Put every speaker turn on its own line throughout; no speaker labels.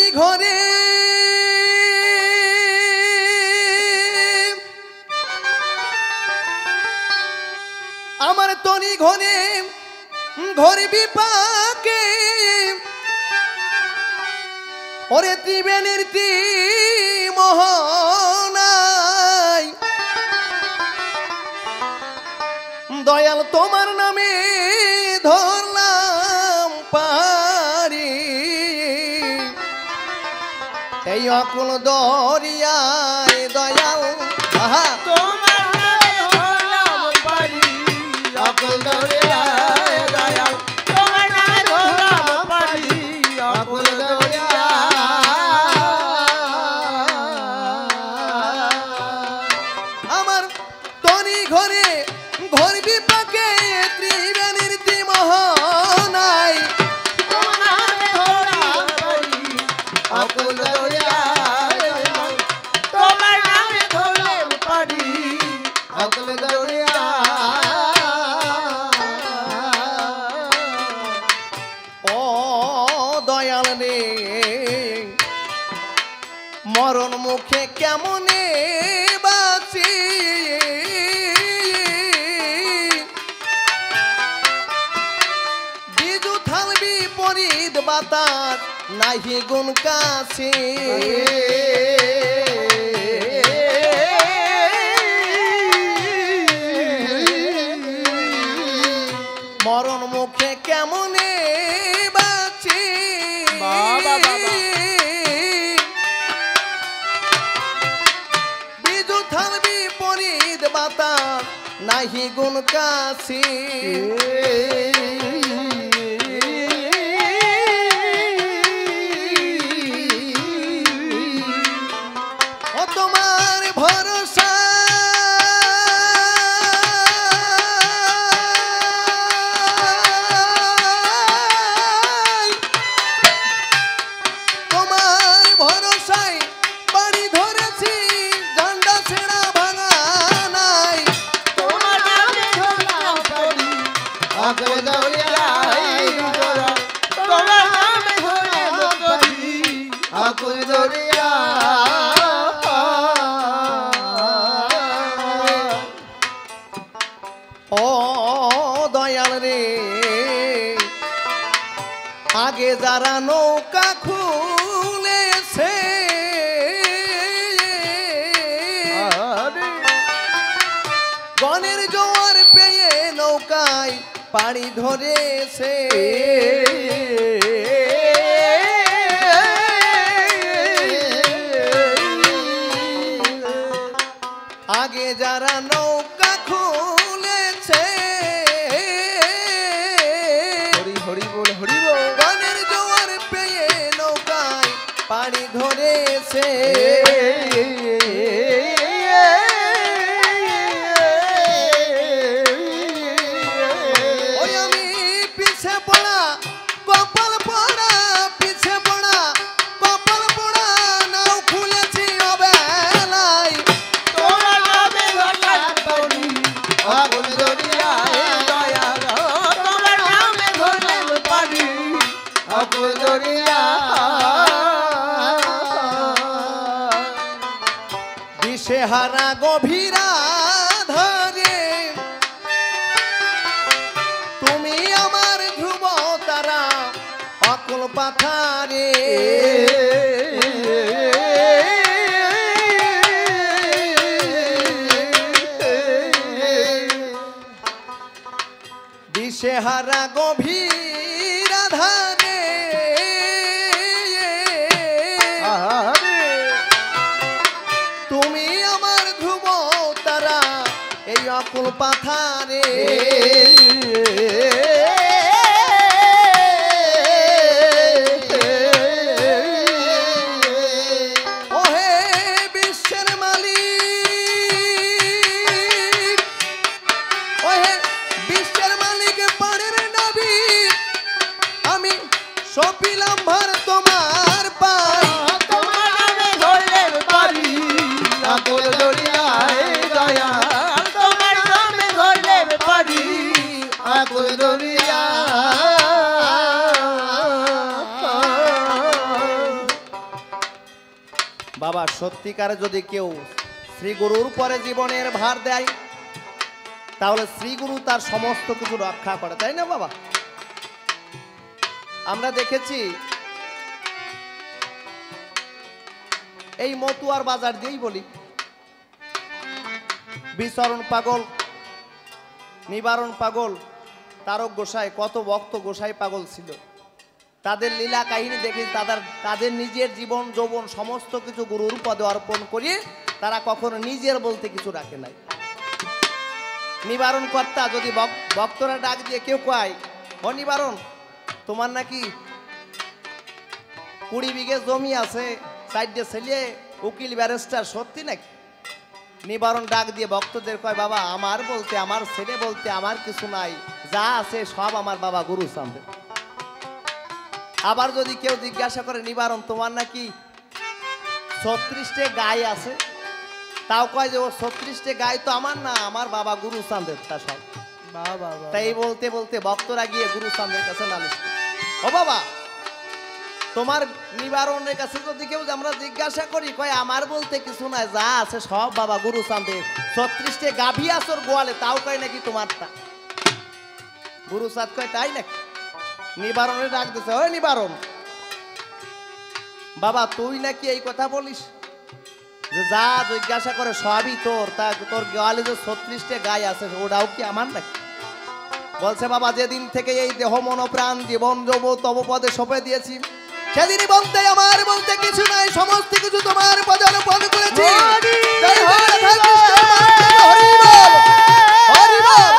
তনি ঘরে আমার তনি ঘরে ঘর বিপাকে ওরে ত্রিবেণীর মোহনাই দয়াল তোমার নামে ধরলাম পারি এই অকুল দরিয়ায় দয়াল আহা
তোমার নামে ধরলাম পারি অকুল দরিয়ায় দয়াল তোমার নামে ধরলাম পারি অকুল
আমার তনি ঘরে ঘর বিপাকে ত্রিবেণীর মোহনাই
তোমার নামে ধরলাম পারি অকুল দরিয়ায় দয়াল তোমার নামে ধরলাম পারি অকুল
ও দয়াল রে মরণ মুখে কেমনে বাঁচি বিজু থাল বিপরীত বাতাস নাহি গুণ কাছে মরণ মুখে কেমনে বাঁচি বিজু থাল বিপরীত বাতাস নাহি গুণ কাছে ও তোমার ভরসা তোমার ভরসায় বাড়ি ধরেছি ঝান্ডা ছেড়া ভাঙা নাই
তোমার নামে ধরলাম পারি অকুল দরিয়ায় দয়াল তোমার নামে ধরলাম পারি অকুল
ও দয়াল রে আগে যারা নৌকা খুলেছে গণের জোয়ার পেয়ে নৌকায় পাড়ি ধরেছে আগে যারা নৌকা খুলেছে
হরি হরি বল হরি বল
গণের জোয়ার পেয়ে নৌকায় পাড়ি ধরেছে ওই আমি পিছে পড়া কপাল পড়া পিছে পড়া কপাল পড়া নাও খুলেছি অবেলায়
তোমার নামে ধরলাম পারি অকুল দরিয়ায় দয়াল তোমার নামে ধরলাম পারি অকুল
দিশেহারা গভীরা ধরে তুমি আমার ধ্রুব তারা অকুল পাথারে দিশেহারা গভীরা ধারে তুমি আমার ধ্রুব তারা এই অকুল পাথারে ওহে বিশ্বের মালিক ওহে বিশ্বের মালিক পাড়ের নবী আমি সপিলাম ভার তোমার পাই
তোমার নামে ধরলাম পারি অকুল দরিয়ায় দয়াল তোমার নামে ধরলাম পারি অকুল দরিয়ায়
বাবা সত্যিকারে যদি কেউ শ্রী গুরুর পরে জীবনের ভার দেয় তাহলে শ্রী গুরু তার সমস্ত কিছু রক্ষা করে, তাই না বাবা? আমরা দেখেছি এই মতুয়ার বাজার দিয়েই বলি, বিচরণ পাগল, নিবারণ পাগল, তারক গোসাই, কত ভক্ত গোসাই পাগল ছিল। তাদের লীলা কাহিনী দেখে তাদের নিজের জীবন যৌবন সমস্ত কিছু গুরুর পদে অর্পণ করিয়ে তারা কখনো নিজের বলতে কিছু রাখে নাই। নিবারণ কর্তা যদি ভক্তরা ডাক দিয়ে কেউ কয়, ও নিবারণ তোমার নাকি 20 বিঘে জমি আছে, সাইডে ছেলে উকিল ব্যারিস্টার, সত্যি নাকি? নিবারণ ডাক দিয়ে ভক্তদের কয়, বাবা আমার বলতে, আমার ছেলে বলতে আমার কিছু নাই, যা আছে সব আমার বাবা গুরু চাঁদের। আবার যদি কেউ জিজ্ঞাসা করে, নিবারণ তোমার নাকি 36টে গাই আছে, তাও কয় যে ও 36টে গাই তো আমার না, আমার বাবা গুরু চাঁদের তা সব। তাই বলতে বলতে ভক্তরা গিয়ে গুরু চাঁদের কাছে নালিশ করে, ও বাবা তোমার নিবারণের কাছে যদি কেউ আমরা জিজ্ঞাসা করি, কয় আমার বলতে কিছু নাই, যা আছে সব বাবা গুরু চাঁদের। 36টে গাভী আসর গোয়ালে, তাও কয় নাকি তোমারটা। গুরু চাঁদ কয় তাই নাকি? নিবারণের ডাক দিছে, ওই নিবারণ বাবা তুই নাকি এই কথা বলিস যে যা জিজ্ঞাসা করে সবই তোর, তা তোর গোয়ালে যে 36টে গাই আছে ওটাও কি আমার নাকি? বলছে, বাবা যেদিন থেকে এই দেহ মন প্রাণ জীবন যৌব তব পদে সঁপে দিয়েছি, সেদিনই বলতে আমার বলতে কিছু নাই, সমস্ত কিছু তোমার পদে অর্পণ করেছি। জয় হো রাধা কৃষ্ণ হরি বল, হরি বল।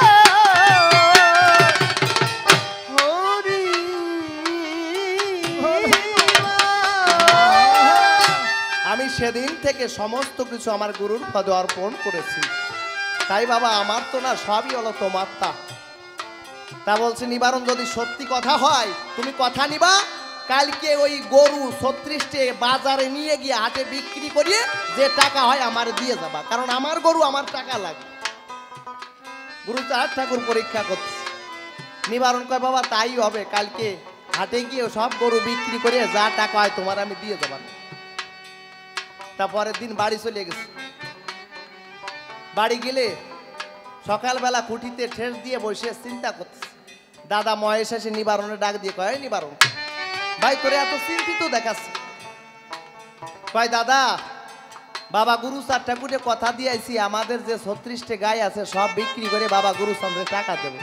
আমি সেদিন থেকে সমস্ত কিছু আমার গুরুর পদে অর্পণ করেছি, তাই বাবা আমার তো না, সবই হলো তোমার। তা বলছে, নিবারণ যদি সত্যি কথা হয় তুমি কথা নিবা, কালকে ওই গরু 36টে বাজারে নিয়ে গিয়ে হাটে বিক্রি করিয়ে যে টাকা হয় আমার দিয়ে যাবা, কারণ আমার গরু আমার টাকা লাগে। গুরু চাঁদ ঠাকুর পরীক্ষা করছে। নিবারণ কয়, বাবা তাই হবে, কালকে হাটে গিয়ে সব গরু বিক্রি করে যা টাকা হয় তোমার আমি দিয়ে যাবা। তারপরের দিন বাড়ি চলে গেছে। বাড়ি গেলে সকালবেলা কুঠিতে ঠেস দিয়ে বসে চিন্তা করছে। দাদা মহেশ এসে নিবারণের ডাক দিয়ে কয়, নিবারণ ভাই তোরে এত চিন্তিত দেখাচ্ছে। কয়, দাদা বাবা গুরু চাঁদ ঠাকুরে কথা দিয়েছি আমাদের যে 36টে গাই আছে সব বিক্রি করে বাবা গুরু চাঁদের টাকা দেবে।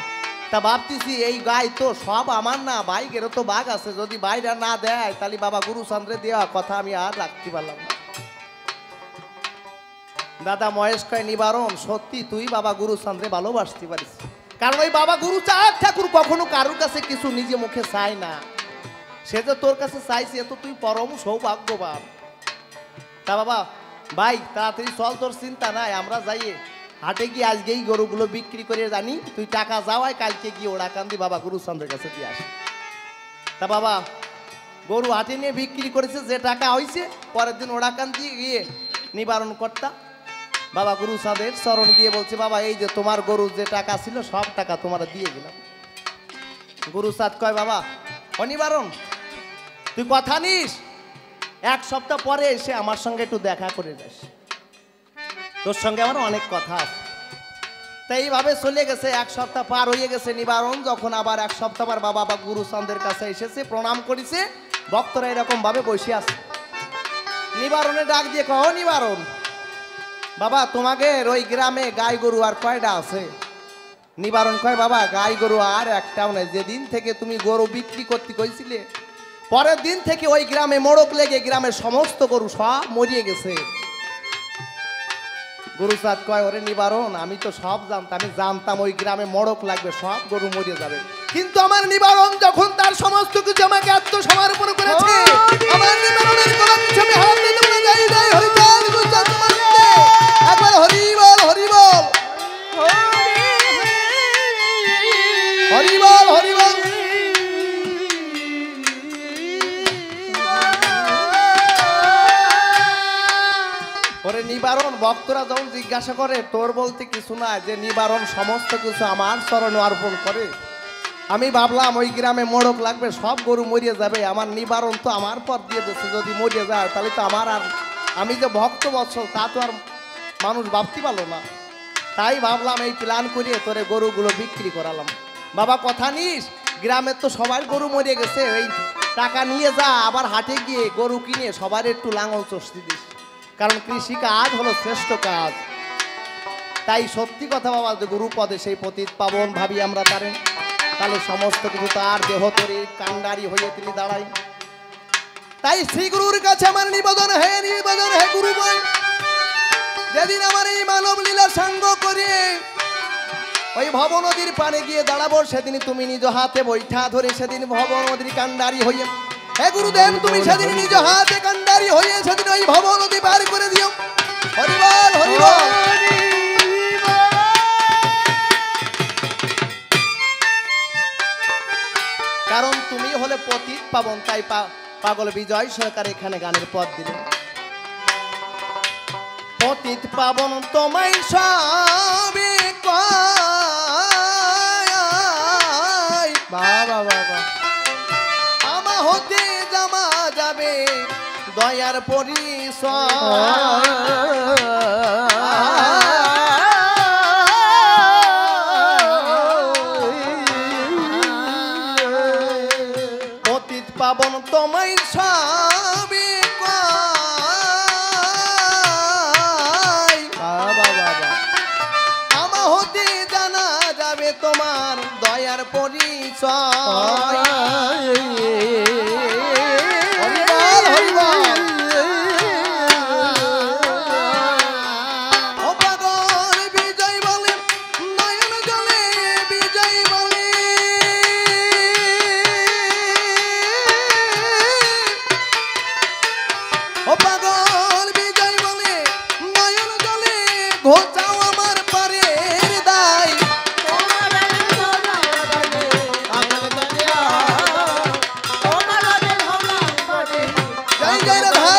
তা ভাবতেছি এই গাই তো সব আমার না, বাইকেরও তো বাঘ আছে, যদি বাইরা না দেয় তাহলে বাবা গুরু চাঁদরে দেওয়া কথা আমি আর রাখতে পারলাম না। দাদা মহেশ কয়, নিবারণ সত্যি তুই বাবা গুরু চাঁদরে ভালোবাসতে পারিস, কারণ ওই বাবা গুরু চাঁদ ঠাকুর কখনো কারোর কাছে কিছু নিজে মুখে চায় না, সে তো তোর কাছে চাইছে, তো তুই পরম সৌভাগ্যবান। তা বাবা ভাই তাড়াতাড়ি চল, তোর চিন্তা নাই, আমরা যাইয়ে হাটে গিয়ে আজকেই গরুগুলো বিক্রি করে জানি, তুই টাকা যাওয়ায় কালকে গিয়ে ওড়াকান্দি বাবা গুরু চাঁদের কাছে দিয়ে আসি। তা বাবা গরু হাটে নিয়ে বিক্রি করেছে, যে টাকা হয়েছে পরের দিন ওড়াকান্দি গিয়ে নিবারণ কর্তা বাবা গুরু চাঁদের চরণ দিয়ে বলছে, বাবা এই যে তোমার গরুর যে টাকা ছিল সব টাকা তোমার দিয়ে গেলাম। গুরু চাঁদ কয়, বাবা অনিবারণ তুই কথা নিস, 1 সপ্তাহ পরে এসে আমার সঙ্গে একটু দেখা করে যাস, তোর সঙ্গে আমার অনেক কথা আছে। তাই এইভাবে চলে গেছে, 1 সপ্তাহ পার হয়ে গেছে। নিবারণ যখন আবার 1 সপ্তাহ পর বাবা গুরু চাঁদের কাছে এসেছে, প্রণাম করেছে, ভক্তরা এরকম ভাবে বসে আছে। নিবারণে ডাক দিয়ে কয়, ও নিবারণ বাবা তোমাকে ওই গ্রামে গাই গরু আর কয়টা আছে? নিবারণ কয়, বাবা গাই গরু আর একটাও নেই, যেদিন থেকে তুমি গরু বিক্রি করতে কইছিলে পরের দিন থেকে ওই গ্রামে মোড়ক লেগে গ্রামের সমস্ত গরু সব মরিয়ে গেছে। গুরু চাঁদ কয়, ওরে নিবারণ আমি তো সব জানতাম, আমি জানতাম ওই গ্রামে মোড়ক লাগবে, সব গরু মরিয়ে যাবে, কিন্তু আমার নিবারণ যখন তার সমস্ত কিছু আমাকে আত্মসমর্পণ করেছে, আমার নিবারণের কোনো কিছু আমি হাত দিতে পারি যাই যাই হরিচাঁদ গুরু চাঁদ তোমার একবার হরি বল, হরি বল, হরি বল, হরি বল। ওরে নিবারণ ভক্তরা যখন জিজ্ঞাসা করে তোর বলতে কিছু না, যে নিবারণ সমস্ত কিছু আমার চরণে অর্পণ করে, আমি ভাবলাম ওই গ্রামে মোড়ক লাগবে, সব গরু মরিয়ে যাবে, আমার নিবারণ তো আমার পর দিয়ে দিচ্ছে, যদি মরিয়ে যায় তাহলে তো আমার আর আমি যে ভক্ত বৎসল তা তো আর মানুষ ভাবতে পারলো না। তাই ভাবলাম এই প্ল্যান করিয়ে তোরে গরুগুলো বিক্রি করালাম। বাবা কথা নিস, গ্রামের তো সবার গরু মরে গেছে, এই টাকা নিয়ে যা, আবার হাটে গিয়ে গরু কিনে সবার একটু লাঙল চষতে দিস, কারণ কৃষি কাজ হলো শ্রেষ্ঠ কাজ। তাই সত্যি কথা বাবা, যে গুরু পদে সেই পতিত পাবন ভাবি আমরা তারে, তাহলে সমস্ত কিছু তার দেহ তরে কান্ডারি হয়ে তিনি দাঁড়াই। তাই শ্রী গুরুর কাছে আমার নিবেদন হে গুরু বল, যেদিন আমার এই মানব লীলা সাঙ্গ করে ওই ভব নদীর পানে গিয়ে দাঁড়াবো, সেদিন তুমি নিজ হাতে বৈঠা ধরে সেদিন ভব নদীর কান্ডারি হইয়ে, হে গুরুদেব তুমি সেদিন নিজ হাতে কান্ডারি হইয়ে সেদিন ওই ভব নদী পার করে দিও। হরিবল হরিবল। কারণ তুমি হলে পতিত পাবন, তাই পাগল বিজয় সরকার এখানে গানের পদ দিলেন। পতিত পাবন তোমায় সবে কয়,
বাবা বাবা
আমা হতে জামা যাবে দয়ার পরিচয়। পতিত পাবন তোমায় সবে কয়,
বাবা বাবা
আমা হতে জানা যাবে তোমার দয়ার পরিচয়। হরিবল হরিবল। ও পাগল বিজয় বলে নয়ন জলে বিজয় বলে, ও পাগল বিজয় বলে নয়ন জলে ঘোচাও আমার পারের দায়। জয় জয় রে ভাই।